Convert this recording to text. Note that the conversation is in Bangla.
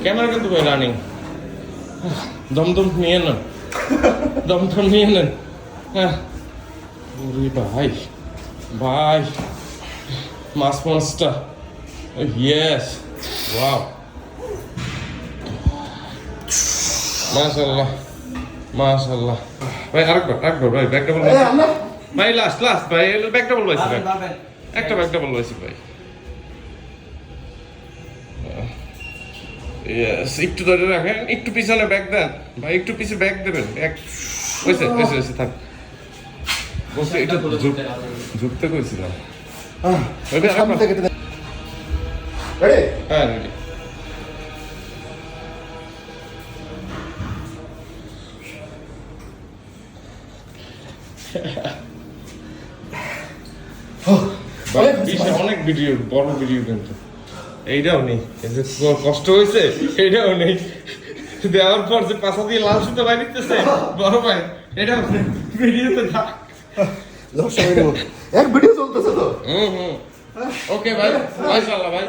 ক্যামেরা কিন্তু ভাই রানিং। দমদম নিয়ে নেন, দমদম নিয়ে নেন। হ্যাঁ ভাই ভাই, মাছ মাছটা ইয়েস, ওয়াও, মাশাআল্লাহ মাশাআল্লাহ। ভাই আরেকবার ভাই, ব্যাক ডাবল ভাই, লাস্ট ভাই, ব্যাক ডাবল পাইছি ভাই, একটা ব্যাক ডাবল পাইছি ভাই। ইয়েস, একটু ধরে রাখেন, একটু পিছনে ব্যাক দেন ভাই, একটু পিছে ব্যাক দেবেন। হয়েছে থাক, বলছে এটা ঝুঁকতে কইছিলাম। হ্যাঁ রেডি। অনেক ভিডিও, বড় ভিডিও, কিন্তু এইটাও নেই, কষ্ট হয়েছে, এইটাও নেই। দেওয়ার পর যে পাশা দিয়ে লাল সুতো ভাই নিতেছে বড় ভাই, এটাও ভিডিওতে থাক। এক ভিডিও চলতেছে তো। ওকে ভাই, মাশাআল্লাহ ভাই।